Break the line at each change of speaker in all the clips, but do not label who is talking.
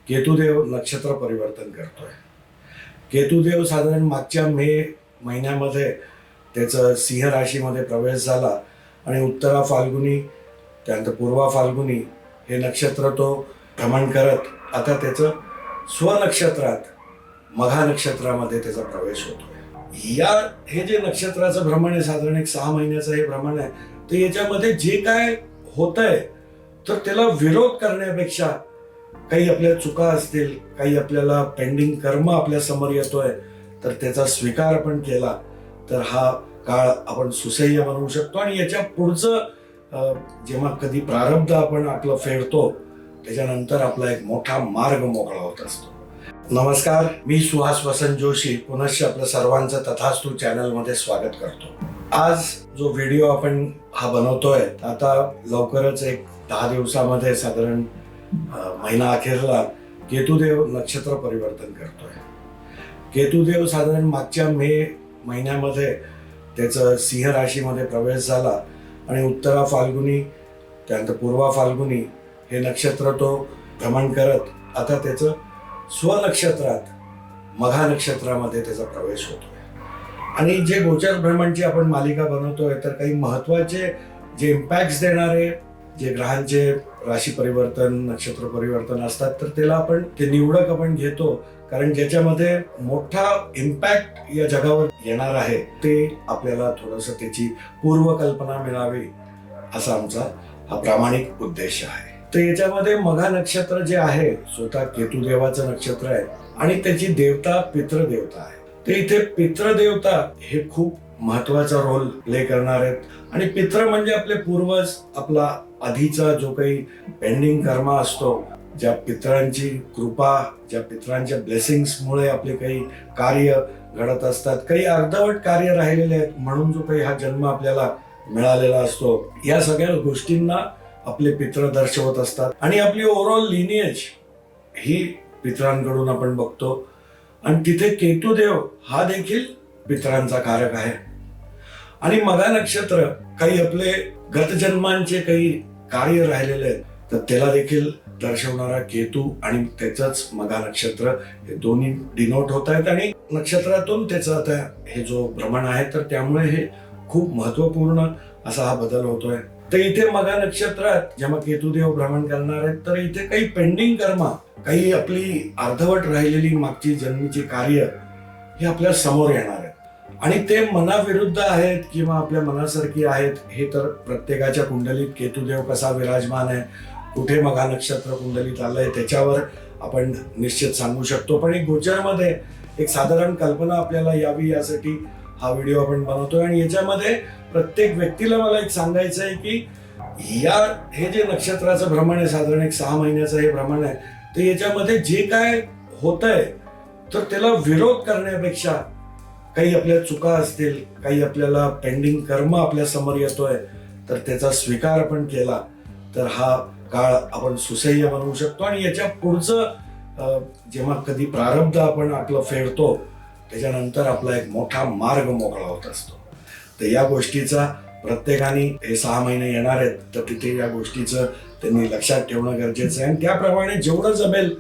केतुदेव नक्षत्र परिवर्तन करतोय. केतुदेव साधारण मागच्या मे महिन्यामध्ये त्याचं सिंह राशीमध्ये प्रवेश झाला आणि उत्तरा फाल्गुनी त्यानंतर पूर्वा फाल्गुनी हे नक्षत्र तो भ्रमण करत आता त्याचं स्वनक्षत्रात मघा नक्षत्रामध्ये त्याचा प्रवेश होतोय. हे जे नक्षत्राचं भ्रमण आहे साधारण एक 6 महिन्याचं हे भ्रमण आहे. तर याच्यामध्ये जे काय होतंय तर त्याला विरोध करण्यापेक्षा काही आपल्या चुका असतील, काही आपल्याला पेंडिंग कर्म आपल्या समोर येतोय तर त्याचा स्वीकार आपण केला तर हा काळ आपण सुसह्य बनवू शकतो आणि याच्या पुढचं जेव्हा कधी प्रारब्ध आपण आपलं फेडतो त्याच्यानंतर आपला एक मोठा मार्ग मोकळा होत असतो. नमस्कार, मी सुहास वसंत जोशी पुनश्च आपलं सर्वांचं तथास्तु चॅनलमध्ये स्वागत करतो. आज जो व्हिडिओ आपण हा बनवतोय आता लवकरच एक 10 दिवसामध्ये साधारण महिना अखेरला केतुदेव नक्षत्र परिवर्तन करतोय. केतुदेव साधारण मागच्या मे महिन्यामध्ये त्याचं सिंह राशीमध्ये प्रवेश झाला आणि उत्तरा फाल्गुनी त्यानंतर पूर्वा फाल्गुनी हे नक्षत्र तो भ्रमण करत आता त्याचं स्वनक्षत्रात मघा नक्षत्रामध्ये त्याचा प्रवेश होतोय. आणि जे गोचर भ्रमणची आपण मालिका बनवतोय तर काही महत्वाचे जे इम्पॅक्ट देणारे जे ग्रहांचे राशी परिवर्तन नक्षत्र परिवर्तन असतात तर त्याला आपण ते निवडक आपण घेतो कारण ज्याच्यामध्ये मोठा इम्पॅक्ट या जगावर येणार आहे ते आपल्याला थोडंसं त्याची पूर्वकल्पना मिळावी असा आमचा हा प्रामाणिक उद्देश आहे. तर याच्यामध्ये मघा नक्षत्र जे आहे स्वतः केतुदेवाचं नक्षत्र आहे आणि त्याची देवता पितृदेवता आहे. तर इथे पितृदेवता हे खूप महत्वाचा रोल प्ले करणार आहेत आणि पितृ म्हणजे आपले पूर्वज, आपला आधीचा जो काही पेंडिंग कर्म असतो, ज्या पितरांची कृपा, ज्या पितरांच्या ब्लेसिंग्समुळे आपले काही कार्य घडत असतात, काही अर्धवट कार्य राहिलेले आहेत म्हणून जो काही हा जन्म आपल्याला मिळालेला असतो, या सगळ्या गोष्टींना आपले पितृ दर्शवत असतात आणि आपली ओव्हरऑल लिनिएज ही पितरांकडून आपण बघतो. आणि तिथे केतुदेव हा देखील पितरांचा कारक आहे. आणि मघा नक्षत्र काही आपले गतजन्मांचे काही कार्य राहिलेले आहेत तर त्याला देखील दर्शवणारा केतू आणि त्याचंच मघा नक्षत्र हे दोन्ही डिनोट होत आहेत आणि नक्षत्रातून त्याचं आता हे जो भ्रमण आहे तर त्यामुळे हे खूप महत्वपूर्ण असा हा बदल होतोय. तर इथे मघा नक्षत्रात जेव्हा केतुदेव भ्रमण करणार आहेत तर इथे काही पेंडिंग कर्म, काही आपली अर्धवट राहिलेली मागची जन्मीची कार्य हे आपल्या समोर येणार आहेत आणि ते मनाविरुद्ध आहेत किंवा आपल्या मनासारखी आहेत हे तर प्रत्येकाच्या कुंडलीत केतुदेव कसा विराजमान आहे, कुठे मघा नक्षत्र कुंडलीत आलंय त्याच्यावर आपण निश्चित सांगू शकतो. पण एक गोचरमध्ये एक साधारण कल्पना आपल्याला यावी यासाठी हा व्हिडिओ आपण बनवतोय आणि याच्यामध्ये प्रत्येक व्यक्तीला मला एक सांगायचं आहे की हे जे नक्षत्राचं भ्रमण आहे साधारण एक 6 महिन्याचं हे भ्रमण आहे तर याच्यामध्ये जे काय होतंय तर त्याला विरोध करण्यापेक्षा काही आपल्या चुका असतील, काही आपल्याला पेंडिंग कर्म आपल्या समोर येतोय तर त्याचा स्वीकार आपण केला तर हा काळ आपण सुसह्य बनवू शकतो आणि याच्या पुढचं जेव्हा कधी प्रारब्ध आपण आपलं फेडतो त्याच्यानंतर आपला एक मोठा मार्ग मोकळा होत असतो. तर या गोष्टीचा प्रत्येकाने हे 6 महिने येणार आहेत तर तिथे या गोष्टीचं त्यांनी लक्षात ठेवणं गरजेचं आहे आणि त्याप्रमाणे जेवढं जमेल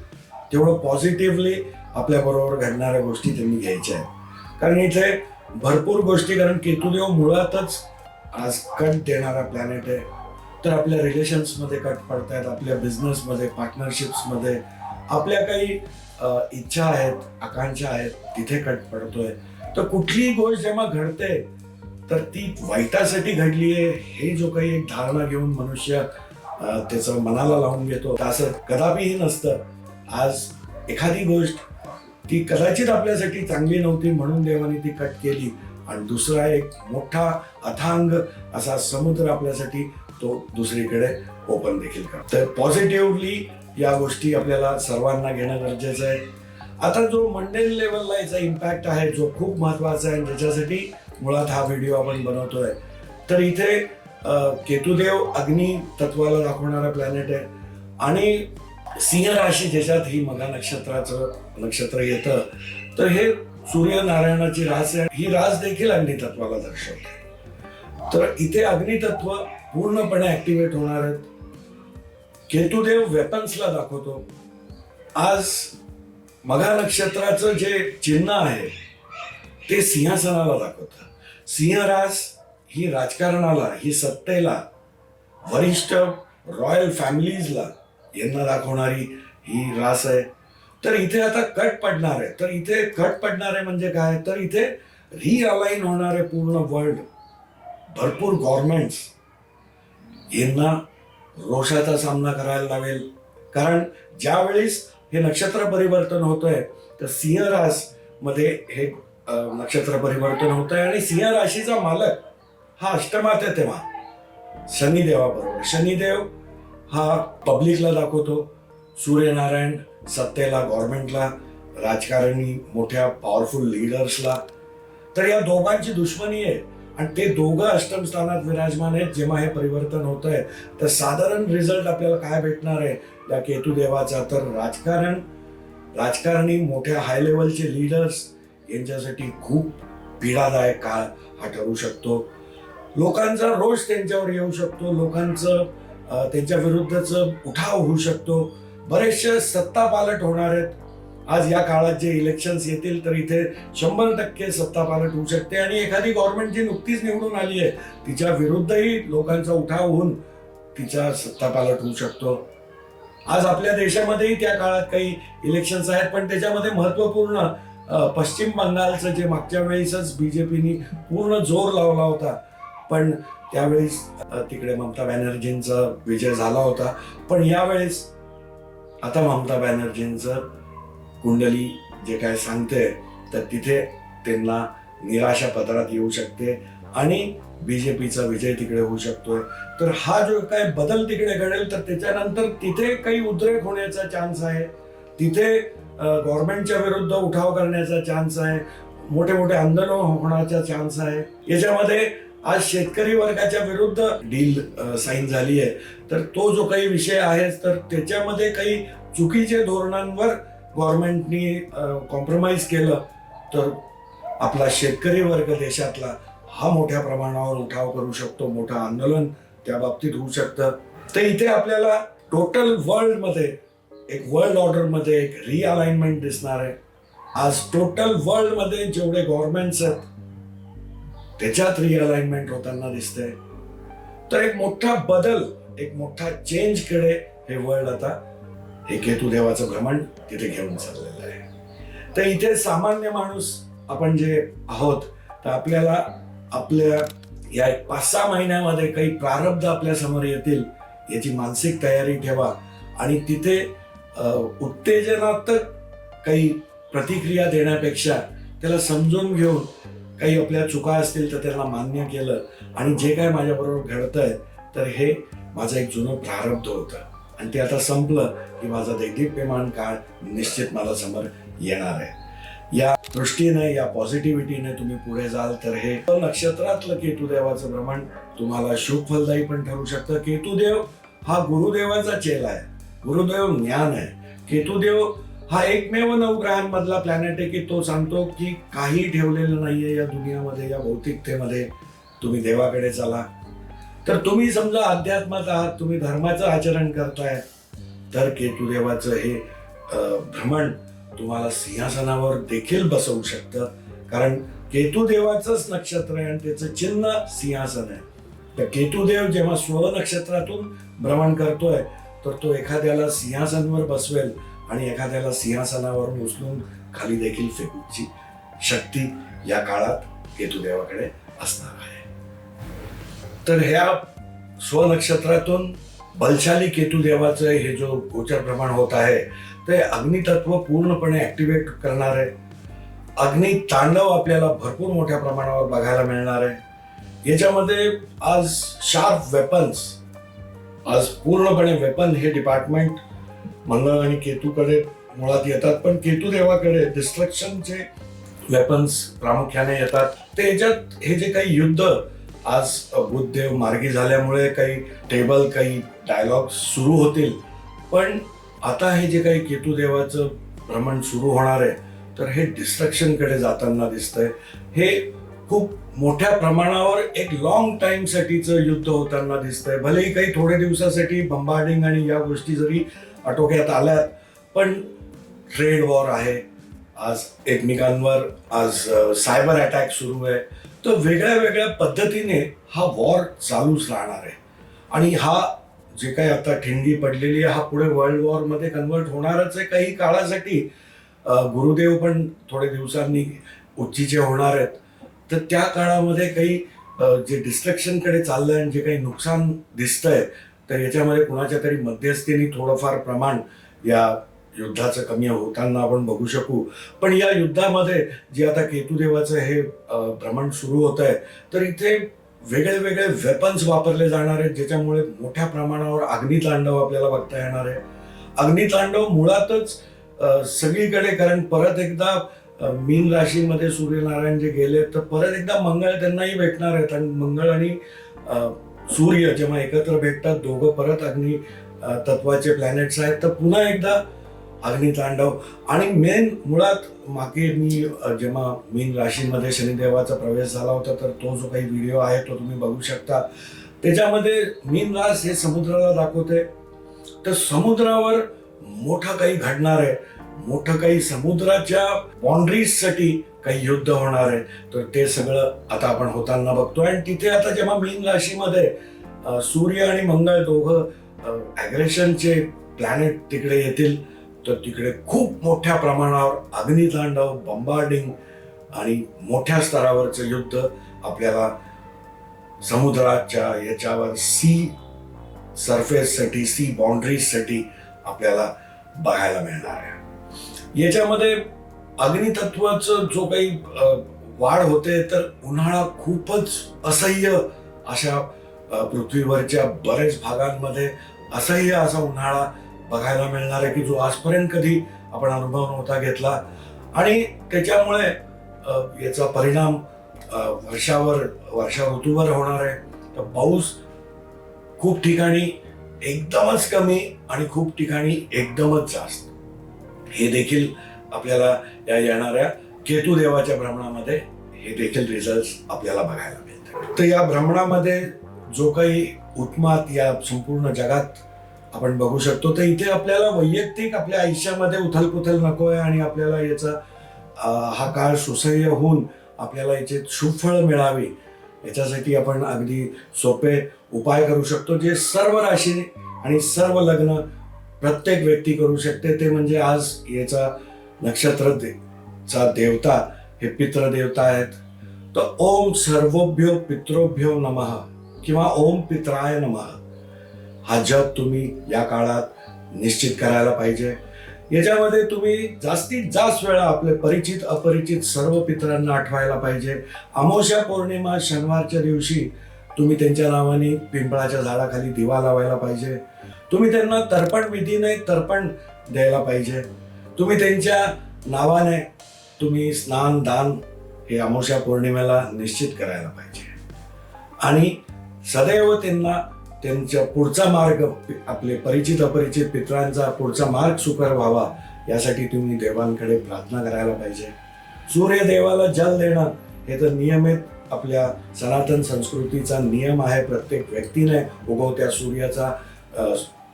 तेवढं पॉझिटिव्हली आपल्या बरोबर घडणाऱ्या गोष्टी त्यांनी घ्यायच्या आहेत. कारण इथे भरपूर गोष्टी, कारण केतुदेव मुळातच आज कट देणारा प्लॅनेट आहे तर आपल्या रिलेशन्समध्ये कट पडतायत, आपल्या बिझनेसमध्ये, पार्टनरशिप्समध्ये आपल्या काही इच्छा आहेत, आकांक्षा आहेत तिथे कट पडतोय. तर कुठलीही गोष्ट जेव्हा घडते तर ती वाईटासाठी घडली आहे हे जो काही एक धारणा घेऊन मनुष्य त्याचं मनाला लावून घेतो असं कदापिही नसतं. आज एखादी गोष्ट ती कदाचित आपल्यासाठी चांगली नव्हती म्हणून देवाने ती कट केली आणि दुसरा एक मोठा अथांग असा समुद्र आपल्यासाठी तो दुसरीकडे ओपन देखील करतो. तर पॉझिटिव्हली या गोष्टी आपल्याला सर्वांना घेणं गरजेचं आहे. आता जो मंडेन लेवलला याचा इम्पॅक्ट आहे जो खूप महत्वाचा आहे ज्याच्यासाठी मुळात हा व्हिडिओ आपण बनवतोय. तर इथे केतुदेव अग्नी तत्वाला दाखवणारा प्लॅनेट आहे आणि सिंह राशी ज्याच्यात ही मघा नक्षत्राचं नक्षत्र येतं तर हे सूर्यनारायणाची रास आहे. ही रास देखील अग्नितत्वाला दर्शवते. तर इथे अग्नितत्व पूर्णपणे ऍक्टिव्हेट होणार आहेत. केतुदेव वेपन्सला दाखवतो आज मघा नक्षत्राचं जे चिन्ह आहे ते सिंहासनाला दाखवतं. सिंह रास ही राजकारणाला, ही सत्तेला, वरिष्ठ रॉयल फॅमिलीजला यांना दाखवणारी ही रास आहे. तर इथे आता कट पडणार आहे. तर इथे कट पडणार आहे म्हणजे काय, तर इथे रिअलाइन होणार आहे पूर्ण वर्ल्ड. भरपूर गव्हर्नमेंट्स यांना रोषाचा सामना करायला लावेल. कारण ज्यावेळेस हे नक्षत्र परिवर्तन होतंय तर सिंह रास मध्ये हे नक्षत्र परिवर्तन होत आहे आणि सिंह राशीचा मालक हा अष्टमात आहे तेव्हा शनिदेवाबरोबर. शनिदेव हा पब्लिकला दाखवतो, सूर्यनारायण सत्तेला, गव्हर्नमेंटला, राजकारणी, मोठ्या पॉवरफुल लिडर्सला. तर या दोघांची दुश्मनी आहे आणि ते दोघं अष्टम स्थानात विराजमान आहेत. जेव्हा हे परिवर्तन होत आहे तर साधारण रिझल्ट आपल्याला काय भेटणार आहे या केतू देवाचा, तर राजकारणी, मोठ्या हाय लेवलचे लीडर्स यांच्यासाठी खूप पीडादायक काळ हा ठरू शकतो. लोकांचा रोष त्यांच्यावर येऊ शकतो, लोकांचं त्यांच्या विरुद्धचं उठाव होऊ शकतो. बरेचसे सत्ता पालट होणार आहेत. आज या काळात जे इलेक्शन्स येतील तर इथे 100% सत्ता पालट होऊ शकते आणि एखादी गव्हर्नमेंट जी नुकतीच निवडून आली आहे तिच्या विरुद्धही लोकांचा उठाव होऊन तिचा सत्ता पालट होऊ शकतो. आज आपल्या देशामध्येही त्या काळात काही इलेक्शन्स आहेत, पण त्याच्यामध्ये महत्वपूर्ण पश्चिम बंगालचं जे मागच्या वेळेसच बीजेपीनी पूर्ण जोर लावला होता, पण त्यावेळेस तिकडे ममता बॅनर्जींचा विजय झाला होता. पण यावेळेस आता ममता बॅनर्जींचं कुंडली जे काय सांगते तर तिथे त्यांना निराशा पदरात येऊ शकते आणि बीजेपीचा विजय तिकडे होऊ शकतोय. तर हा जो काय बदल तिकडे घडेल तर त्याच्यानंतर तिथे काही उद्रेक होण्याचा चान्स आहे, तिथे गव्हर्नमेंटच्या विरुद्ध उठाव करण्याचा चान्स आहे, मोठे मोठे आंदोलन होण्याचा चान्स आहे. याच्यामध्ये आज शेतकरी वर्गाच्या विरुद्ध डील साईन झाली आहे. तर तो जो काही विषय आहे तर त्याच्यामध्ये काही चुकीच्या धोरणांवर गव्हर्नमेंटनी कॉम्प्रोमाइज केलं तर आपला शेतकरी वर्ग देशातला हा मोठ्या प्रमाणावर उठाव करू शकतो, मोठं आंदोलन त्या बाबतीत होऊ शकतं. तर इथे आपल्याला टोटल वर्ल्डमध्ये एक वर्ल्ड ऑर्डरमध्ये एक रिअलाइनमेंट दिसणार आहे. आज टोटल वर्ल्डमध्ये जेवढे गव्हर्नमेंट्स आहेत त्याच्यात रिअलाइनमेंट होताना दिसतंय. तर एक मोठा बदल, एक मोठा चेंज कडे हे वर्ल्ड आता हे केतू देवाचं भ्रमण तिथे घेऊन चाललेलं आहे. तर इथे सामान्य माणूस आपण जे आहोत तर आपल्याला आपल्या या 5-6 महिन्यामध्ये काही प्रारब्ध आपल्या समोर येतील याची मानसिक तयारी ठेवा आणि तिथे उत्तेजनात्मक काही प्रतिक्रिया देण्यापेक्षा त्याला समजून घेऊन काही आपल्या चुका असतील तर त्यांना मान्य केलं आणि जे काय माझ्याबरोबर घडतंय तर हे माझं एक जुनं प्रारब्ध होतं आणि ते आता संपलं की माझा दैदिप्यमान काळ निश्चित मला समोर येणार आहे. या दृष्टीने, या पॉझिटिव्हिटीने तुम्ही पुढे जाल तर हे नक्षत्रातलं केतुदेवाचं भ्रमण तुम्हाला शुभ फलदायी पण ठरू शकतं. केतुदेव हा गुरुदेवाचा चेला आहे, गुरुदेव ज्ञान आहे. केतुदेव हा एकमेव नवग्रहांमधला प्लॅनेट आहे की तो सांगतो की काही ठेवलेलं नाहीये या दुनियामध्ये, या भौतिकतेमध्ये. तुम्ही देवाकडे चला. तर तुम्ही समजा अध्यात्मात आहात, तुम्ही धर्माचं आचरण करताय तर केतुदेवाचं हे भ्रमण तुम्हाला सिंहासनावर देखील बसवू शकतं. कारण केतुदेवाचंच नक्षत्र आहे आणि त्याचं चिन्ह सिंहासन आहे. तर केतुदेव जेव्हा स्वनक्षत्रातून भ्रमण करतोय तर तो एखाद्याला सिंहासनावर बसवेल आणि एखाद्याला सिंहासनावरून उचलून खाली देखील फेकूची शक्ती या काळात केतुदेवाकडे असणार आहे. तर ह्या स्वनक्षत्रातून बलशाली केतुदेवाचं हे जो गोचर प्रमाण होत आहे ते अग्नितत्व पूर्णपणे ऍक्टिव्हेट करणार आहे. अग्नि तांडव आपल्याला भरपूर मोठ्या प्रमाणावर बघायला मिळणार आहे. याच्यामध्ये आज शार्प वेपन्स, आज पूर्णपणे वेपन हे डिपार्टमेंट मंगळ आणि केतूकडे मुळात येतात, पण केतुदेवाकडे डिस्ट्रक्शनचे वेपन्स प्रामुख्याने येतात. ते याच्यात हे जे काही युद्ध आज बुद्धदेव मार्गी झाल्यामुळे काही टेबल, काही डायलॉग सुरू होतील, पण आता हे जे काही केतुदेवाचं भ्रमण सुरू होणार आहे तर हे डिस्ट्रक्शनकडे जाताना दिसतंय. हे खूप मोठ्या प्रमाणावर एक लॉंग टाइम साठीचं युद्ध होताना दिसतंय. भलेही काही थोड्या दिवसासाठी बंबार्डिंग आणि या गोष्टी जरी आटोक्यात आल्यात, पण ट्रेड वॉर आहे, आज एकमेकांवर आज सायबर अटॅक सुरू आहे. तर वेगळ्या वेगळ्या पद्धतीने हा वॉर चालूच राहणार आहे. आणि हा जे काही आता ठिणगी पडलेली आहे, हा पुढे वर्ल्ड वॉरमध्ये कन्वर्ट होणारच आहे काही काळासाठी. गुरुदेव पण थोडे दिवसांनी उच्चीचे होणार आहेत. तर त्या काळामध्ये काही जे डिस्ट्रक्शनकडे चाललंय आणि जे काही नुकसान दिसतंय, तर याच्यामध्ये कुणाच्या तरी मध्यस्थीने थोडंफार प्रमाण या युद्धाचं कमी होताना आपण बघू शकू. पण या युद्धामध्ये जे आता केतुदेवाचं हे भ्रमण सुरू होत आहे, तर इथे वेगळे वेगळे वेपन्स वापरले जाणार आहेत, ज्याच्यामुळे मोठ्या प्रमाणावर अग्नितांडव आपल्याला बघता येणार आहे. अग्नितांडव मुळातच सगळीकडे, कारण परत एकदा मीन राशीमध्ये सूर्यनारायण जे गेले, तर परत एकदा मंगळ त्यांनाही भेटणार आहेत. आणि मंगळ आणि सूर्य जेव्हा एकत्र भेटतात, दोघं परत अग्नी तत्वाचे प्लॅनेट्स आहेत, तर पुन्हा एकदा अग्नितांडव. आणि मेन मुळात मागे मी जेव्हा मीन राशीमध्ये शनिदेवाचा प्रवेश झाला होता, तर तो जो काही व्हिडिओ आहे तो तुम्ही बघू शकता. त्याच्यामध्ये मीन रास हे समुद्राला दाखवते. तर समुद्रावर मोठं काही घडणार आहे, मोठं काही समुद्राच्या बाउंड्रीजसाठी काही युद्ध होणार आहे. तर ते सगळं आता आपण होताना बघतोय. आणि तिथे आता जेव्हा मीन राशीमध्ये सूर्य आणि मंगळ दोघं ॲग्रेशनचे प्लॅनेट तिकडे येतील, तर तिकडे खूप मोठ्या प्रमाणावर अग्नितांडव, बंबार्डिंग आणि मोठ्या स्तरावरचं युद्ध आपल्याला समुद्राच्या याच्यावर सी सरफेससाठी, सी बाउंड्रीजसाठी आपल्याला बघायला मिळणार आहे. याच्यामध्ये अग्नितत्वाचं जो काही वाढ होते, तर उन्हाळा खूपच असह्य अशा पृथ्वीवरच्या बरेच भागांमध्ये असह्य असा उन्हाळा बघायला मिळणार आहे, की जो आजपर्यंत कधी आपण अनुभव नव्हता घेतला. आणि त्याच्यामुळे याचा परिणाम वर्षा ऋतूवर होणार आहे. तर पाऊस खूप ठिकाणी एकदमच कमी आणि खूप ठिकाणी एकदमच जास्त, हे देखील आपल्याला या येणाऱ्या केतुदेवाच्या भ्रमणामध्ये हे देखील रिझल्ट आपल्याला बघायला मिळतात. तर या भ्रमणामध्ये जो काही उत्मात या संपूर्ण जगात आपण बघू शकतो, तर इथे आपल्याला वैयक्तिक आपल्या आयुष्यामध्ये उथलपुथल नको आहे. आणि आपल्याला याचा हा काळ सुसह्य होऊन आपल्याला याचे शुभ फळ मिळावी, याच्यासाठी आपण अगदी सोपे उपाय करू शकतो, जे सर्व राशी आणि सर्व लग्न प्रत्येक व्यक्ती करू शकते. ते म्हणजे आज याचा नक्षत्राचा देवता हे पितृदेवता आहेत. तर ओम सर्वोभ्यो पितृभ्यो नमः किंवा ओम पित्राय नमः हा जप तुम्ही या काळात निश्चित करायला पाहिजे. याच्यामध्ये तुम्ही जास्तीत जास्त वेळा आपले परिचित अपरिचित सर्व पितरांना आठवायला पाहिजे. अमावस्या पौर्णिमा शनिवारच्या दिवशी तुम्ही त्यांच्या नावाने पिंपळाच्या झाडाखाली दिवा लावायला पाहिजे. तुम्ही त्यांना तर्पण विधीने तर्पण द्यायला पाहिजे. तुम्ही त्यांच्या नावाने तुम्ही स्नान दान हे अमावस्या पौर्णिमेला निश्चित करायला पाहिजे. आणि सदैव त्यांना त्यांचा पुढचा मार्ग, आपले परिचित अपरिचित पितरांचा पुढचा मार्ग सुकर व्हावा, यासाठी तुम्ही देवांकडे प्रार्थना करायला पाहिजे. सूर्यदेवाला जल देणं हे तर नियमित आपल्या सनातन संस्कृतीचा नियम आहे. प्रत्येक व्यक्तीने उगवत्या सूर्याचा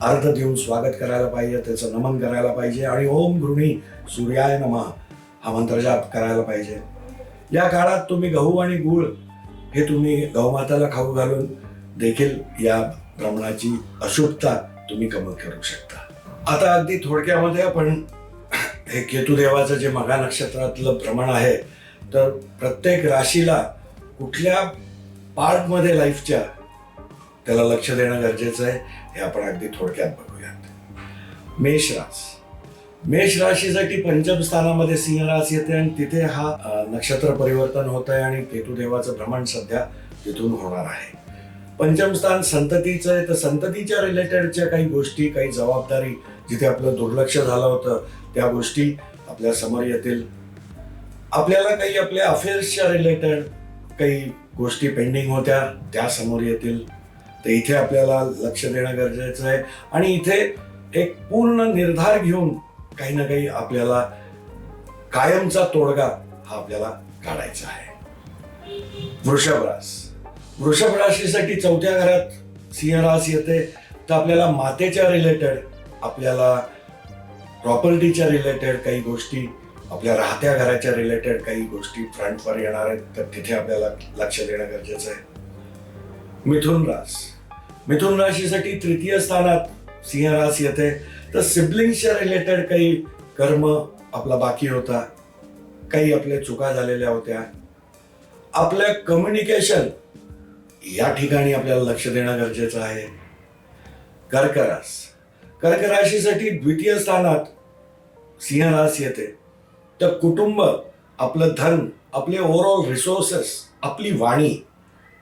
अर्घ देऊन स्वागत करायला पाहिजे, त्याचं नमन करायला पाहिजे. आणि ओम गृणी सूर्याय नमः हा मंत्र जाप करायला पाहिजे. या काळात तुम्ही गहू आणि गूळ हे तुम्ही गौमाताला खाऊ घालून देखील या भ्रमणाची अशुभता तुम्ही कमी करू शकता. आता अगदी थोडक्यामध्ये आपण हे केतुदेवाचं जे मघा नक्षत्रातलं भ्रमण आहे, तर प्रत्येक राशीला कुठल्या पार्टमध्ये लाईफच्या त्याला लक्ष देणं गरजेचं आहे, हे आपण अगदी थोडक्यात बघूयात. मेष राशीसाठी पंचम स्थानामध्ये सिंह रास येते आणि तिथे हा नक्षत्र परिवर्तन होत आहे आणि केतुदेवाचं भ्रमण सध्या तिथून होणार आहे. पंचम स्थान संततीचं आहे, तर संततीच्या रिलेटेडच्या काही गोष्टी, काही जबाबदारी, जिथे आपलं दुर्लक्ष झालं होतं त्या गोष्टी आपल्या समोर येतील. आपल्याला काही आपल्या अफेअर्सच्या रिलेटेड काही गोष्टी पेंडिंग होत्या त्या समोर येतील. तर इथे आपल्याला लक्ष देणं गरजेचं आहे. आणि इथे एक पूर्ण निर्धार घेऊन काही ना काही आपल्याला कायमचा तोडगा हा आपल्याला काढायचा आहे. वृषभ राशीसाठी चौथ्या घरात सिंह रास येते, तर आपल्याला मातेच्या रिलेटेड आपल्याला प्रॉपर्टीच्या रिलेटेड काही गोष्टी, आपल्या राहत्या घराच्या रिलेटेड काही गोष्टी फ्रंटवर येणार आहेत, तर तिथे आपल्याला लक्ष देणं गरजेचं आहे. मिथुन राशीसाठी तृतीय स्थानात सिंह रास येते. तर सिबलिंग्सच्या रिलेटेड काही कर्म आपला बाकी होता, काही आपल्या चुका झालेल्या होत्या, आपल्या कम्युनिकेशन या ठिकाणी आपल्याला लक्ष देणं गरजेचं आहे. कर्क राशीसाठी द्वितीय स्थानात सिंह रास येते. तर कुटुंब, आपलं धन, आपले ओव्हरऑल रिसोर्सेस, आपली वाणी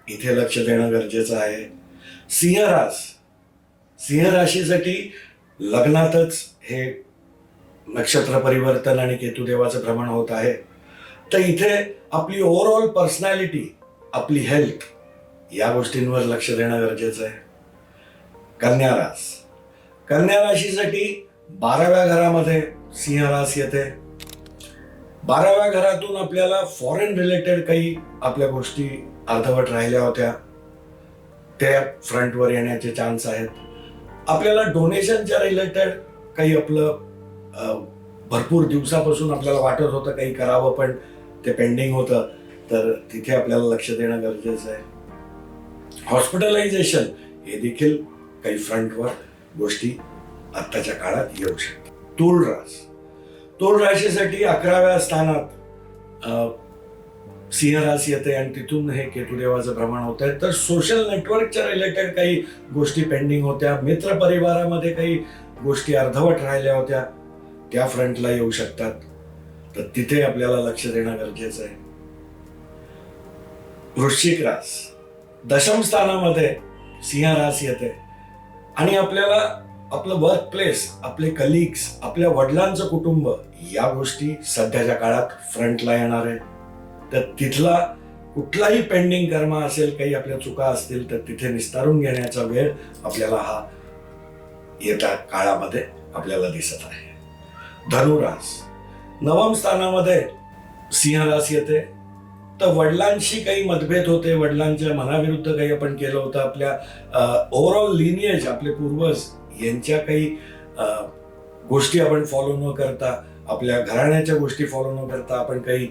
इथे लक्ष देणं गरजेचं आहे. सिंह राशीसाठी लग्नातच हे नक्षत्र परिवर्तन आणि केतुदेवाचं भ्रमण होत आहे. तर इथे आपली ओव्हरऑल पर्सनॅलिटी, आपली हेल्थ या गोष्टींवर लक्ष देणं गरजेचं आहे. कन्या राशीसाठी 12व्या घरामध्ये सिंह रास येते. 12व्या घरातून आपल्याला फॉरेन रिलेटेड काही आपल्या गोष्टी अर्धवट राहिल्या होत्या, त्या फ्रंटवर येण्याचे चान्स आहेत. आपल्याला डोनेशनच्या रिलेटेड काही आपलं भरपूर दिवसापासून आपल्याला वाटत होतं काही करावं, पण ते पेंडिंग होतं, तर तिथे आपल्याला लक्ष देणं गरजेचं आहे. हॉस्पिटलायझेशन हे देखील काही फ्रंटवर गोष्टी आत्ताच्या काळात येऊ शकतात. तूळ राशीसाठी 11व्या स्थानात सिंह राशी येते आणि तिथून हे केतुदेवाचं भ्रमण होत आहे. तर सोशल नेटवर्कच्या रिलेटेड काही गोष्टी पेंडिंग होत्या, मित्र परिवारामध्ये काही गोष्टी अर्धवट राहिल्या होत्या, त्या फ्रंटला येऊ शकतात, तर तिथे आपल्याला लक्ष देणं गरजेचं आहे. वृश्चिक रास, दशम स्थानामध्ये सिंह रास येते आणि आपल्याला आपलं वर्क प्लेस, आपले कलिग्स, आपल्या वडिलांचं कुटुंब या गोष्टी सध्याच्या काळात फ्रंटला येणार आहे. तर तिथला कुठलाही पेंडिंग कर्म असेल, काही आपल्या चुका असतील, तर तिथे निस्तारून घेण्याचा वेळ आपल्याला हा येत्या काळामध्ये आपल्याला दिसत आहे. धनुरास, 9व्या स्थानामध्ये सिंह रास येते. तर वडिलांशी काही मतभेद होते, वडिलांच्या मनाविरुद्ध काही आपण केलं होतं, आपल्या ओव्हरऑल लिनिएज, आपले पूर्वज यांच्या काही गोष्टी आपण फॉलो न करता, आपल्या घराण्याच्या गोष्टी फॉलो न करता आपण काही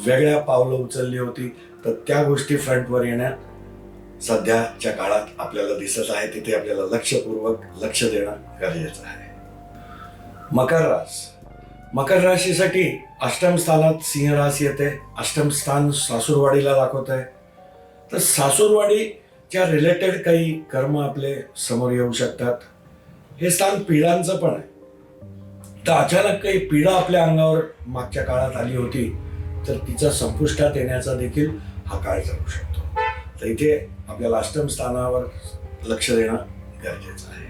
वेगळ्या पावलं उचलली होती, तर त्या गोष्टी फ्रंटवर येण्यात सध्याच्या काळात आपल्याला दिसत आहे. तिथे आपल्याला लक्षपूर्वक लक्ष देणं गरजेचं आहे. मकर राशीसाठी 8म स्थानात सिंह रास येते. 8म स्थान सासूरवाडीला दाखवत आहे. तर सासूरवाडीच्या रिलेटेड काही कर्म आपले समोर येऊ शकतात. हे स्थान पिढांचं पण आहे. तर अचानक काही पिढा आपल्या अंगावर मागच्या काळात आली होती, तर तिचा संपुष्टात येण्याचा देखील हा काळ जरू शकतो. तर इथे आपल्याला 8म स्थानावर लक्ष देणं गरजेचं आहे.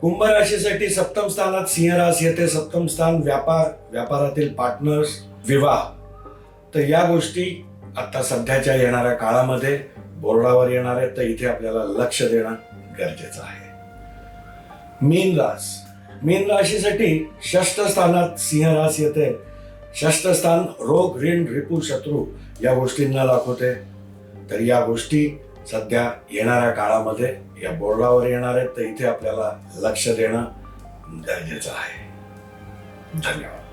कुंभ राशीसाठी 7म स्थानात सिंह रास येते. 7म स्थान व्यापारातील पार्टनर्स, विवाह, तर या गोष्टी आता सध्याच्या येणाऱ्या काळामध्ये बोर्डावर येणार आहेत, तर इथे आपल्याला लक्ष देणं गरजेचं आहे. मीन राशीसाठी 6ष्ठ स्थानात सिंह रास येते. 6ष्ठ स्थान रोग, ऋण, रिपू, शत्रू या गोष्टींना दाखवते. तर या गोष्टी सध्या येणाऱ्या काळामध्ये या बोर्डावर येणार आहेत, तर इथे आपल्याला लक्ष देणं गरजेचं आहे. धन्यवाद.